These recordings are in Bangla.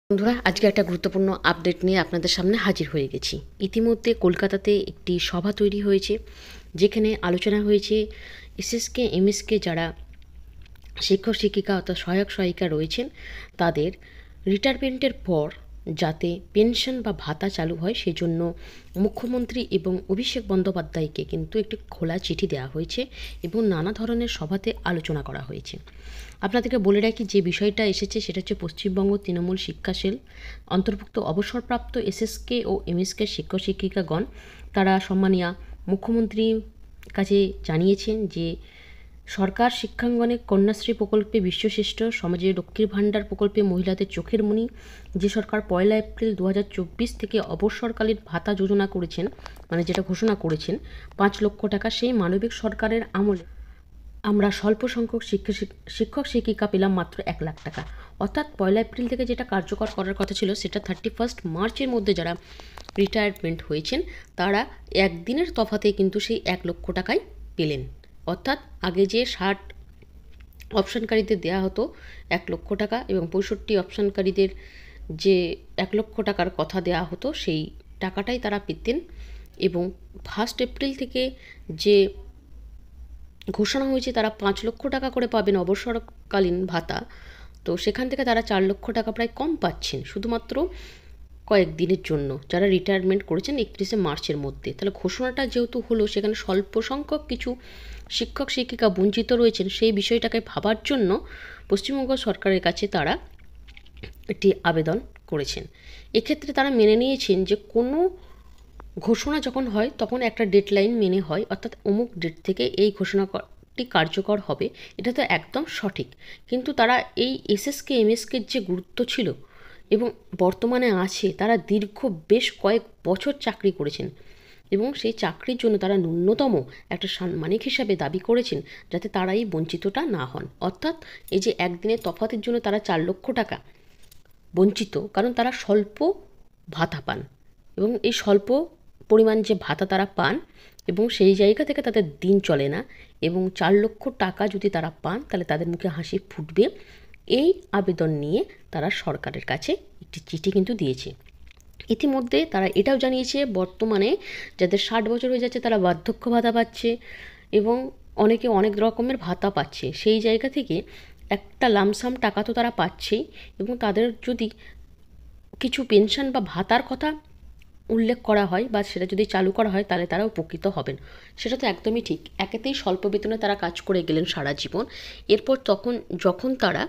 বন্ধুরা, আজকে একটা গুরুত্বপূর্ণ আপডেট নিয়ে আপনাদের সামনে হাজির হয়ে গেছি। ইতিমধ্যে কলকাতাতে একটি সভা তৈরি হয়েছে, যেখানে আলোচনা হয়েছে এসএসকে এমএসকে যারা শিক্ষক শিক্ষিকা অর্থাৎ সহায়ক সহায়িকা রয়েছেন তাদের রিটায়ারমেন্টের পর যাতে পেনশন বা ভাতা চালু হয় সেজন্য মুখ্যমন্ত্রী এবং অভিষেক বন্দ্যোপাধ্যায়কে কিন্তু একটি খোলা চিঠি দেওয়া হয়েছে এবং নানা ধরনের সভাতে আলোচনা করা হয়েছে। আপনাদেরকে বলে রাখি, যে বিষয়টা এসেছে সেটা হচ্ছে পশ্চিমবঙ্গ তৃণমূল শিক্ষা সেল অন্তর্ভুক্ত অবসরপ্রাপ্ত এসএসকে ও এমএসকে শিক্ষক শিক্ষিকাগণ তারা সম্মানীয় মুখ্যমন্ত্রীর কাছে জানিয়েছেন যে সরকার শিক্ষাঙ্গনে কন্যাশ্রী প্রকল্পে বিশ্বশ্রেষ্ঠ, সমাজে লক্ষ্মীর ভাণ্ডার প্রকল্পে মহিলাদের চোখের মণি, যে সরকার 1 এপ্রিল 2024 থেকে অবসরকালীন ভাতা যোজনা করেছেন, মানে যেটা ঘোষণা করেছেন 5 লক্ষ টাকা, সেই মানবিক সরকারের আমলে আমরা স্বল্প সংখ্যক শিক্ষক শিক্ষিকা পেলাম মাত্র 1 লাখ টাকা। অর্থাৎ 1 এপ্রিল থেকে যেটা কার্যকর করার কথা ছিল সেটা 31 মার্চের মধ্যে যারা রিটায়ারমেন্ট হয়েছেন তারা একদিনের তফাতে কিন্তু সেই 1 লক্ষ টাকাই পেলেন। অর্থাৎ আগে যে 60 অপশানকারীদের দেওয়া হতো 1 লক্ষ টাকা এবং 65 অপশানকারীদের যে 1 লক্ষ টাকার কথা দেওয়া হতো সেই টাকাটাই তারা পেতেন। এবং 1 এপ্রিল থেকে যে ঘোষণা হয়েছে তারা 5 লক্ষ টাকা করে পাবেন অবসরকালীন ভাতা, তো সেখান থেকে তারা 4 লক্ষ টাকা প্রায় কম পাচ্ছেন শুধুমাত্র কয়েকদিনের জন্য যারা রিটায়ারমেন্ট করেছেন 31 মার্চের মধ্যে। তাহলে ঘোষণাটা যেহেতু হলো, সেখানে স্বল্প সংখ্যক কিছু শিক্ষক শিক্ষিকা বঞ্চিত রয়েছেন, সেই বিষয়টাকে ভাবার জন্য পশ্চিমবঙ্গ সরকারের কাছে তারা একটি আবেদন করেছেন। এক্ষেত্রে তারা মেনে নিয়েছেন যে কোনো ঘোষণা যখন হয় তখন একটা ডেডলাইন মেনে হয়, অর্থাৎ অমুক ডেট থেকে এই ঘোষণাটি কার্যকর হবে, এটা তো একদম সঠিক। কিন্তু তারা এই এসএসকে এমএসকের যে গুরুত্ব ছিল এবং বর্তমানে আছে, তারা দীর্ঘ বেশ কয়েক বছর চাকরি করেছেন এবং সেই চাকরির জন্য তারা ন্যূনতম একটা সাম্মানিক হিসাবে দাবি করেছেন যাতে তারা এই বঞ্চিতটা না হন। অর্থাৎ এই যে একদিনের তফাতের জন্য তারা 4 লক্ষ টাকা বঞ্চিত, কারণ তারা স্বল্প ভাতা পান এবং এই স্বল্প পরিমাণ যে ভাতা তারা পান এবং সেই জায়গা থেকে তাদের দিন চলে না, এবং 4 লক্ষ টাকা যদি তারা পান তাহলে তাদের মুখে হাসি ফুটবে। এই আবেদন নিয়ে তারা সরকারের কাছে একটি চিঠি কিন্তু দিয়েছে। ইতিমধ্যে তারা এটাও জানিয়েছে বর্তমানে যাদের 60 বছর হয়ে যাচ্ছে তারা বার্ধক্য ভাতা পাচ্ছে এবং অনেকে অনেক রকমের ভাতা পাচ্ছে, সেই জায়গা থেকে একটা লামসাম টাকা তো তারা পাচ্ছেই এবং তাদের যদি কিছু পেনশন বা ভাতার কথা উল্লেখ করা হয় বা সেটা যদি চালু করা হয় তাহলে তারা উপকৃত হবেন। সেটা তো একদমই ঠিক। একেতেই স্বল্প বেতনে তারা কাজ করে গেলেন সারা জীবন, এরপর যখন তারা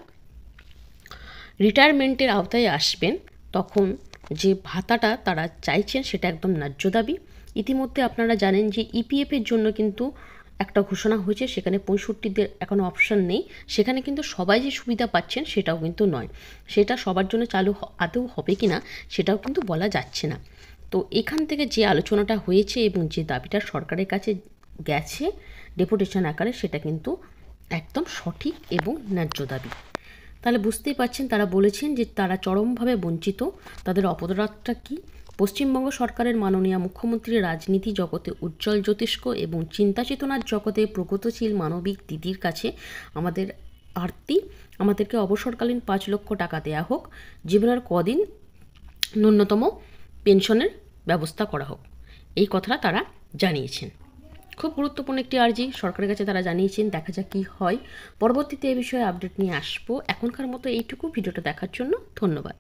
রিটায়ারমেন্টের আওতায় আসবেন তখন যে ভাতাটা তারা চাইছেন সেটা একদম ন্যায্য দাবি। ইতিমধ্যে আপনারা জানেন যে ইপিএফের জন্য কিন্তু একটা ঘোষণা হয়েছে, সেখানে 65দের এখনও অপশান নেই, সেখানে কিন্তু সবাই যে সুবিধা পাচ্ছেন সেটাও কিন্তু নয়, সেটা সবার জন্য চালু আদৌ হবে কি না সেটাও কিন্তু বলা যাচ্ছে না। তো এখান থেকে যে আলোচনাটা হয়েছে এবং যে দাবিটা সরকারের কাছে গেছে ডেপুটেশন আকারে, সেটা কিন্তু একদম সঠিক এবং ন্যায্য দাবি। তাহলে বুঝতেই পারছেন তারা বলেছেন যে তারা চরমভাবে বঞ্চিত। তাদের অপরাধটা কী? পশ্চিমবঙ্গ সরকারের মাননীয় মুখ্যমন্ত্রী রাজনীতি জগতে উজ্জ্বল জ্যোতিষ্ক এবং চিন্তা চেতনার জগতে প্রগতিশীল মানবিক দিদির কাছে আমাদের আরতি, আমাদেরকে অবসরকালীন 5 লক্ষ টাকা দেয়া হোক, জীবনের কদিন ন্যূনতম পেনশনের ব্যবস্থা করা হোক, এই কথাটা তারা জানিয়েছেন। খুব গুরুত্বপূর্ণ একটি আর্জি সরকারের কাছে তারা জানিয়েছেন। দেখা যাক কী হয়। পরবর্তীতে এ বিষয়ে আপডেট নিয়ে আসবো। এখনকার মতো এইটুকু। ভিডিওটা দেখার জন্য ধন্যবাদ।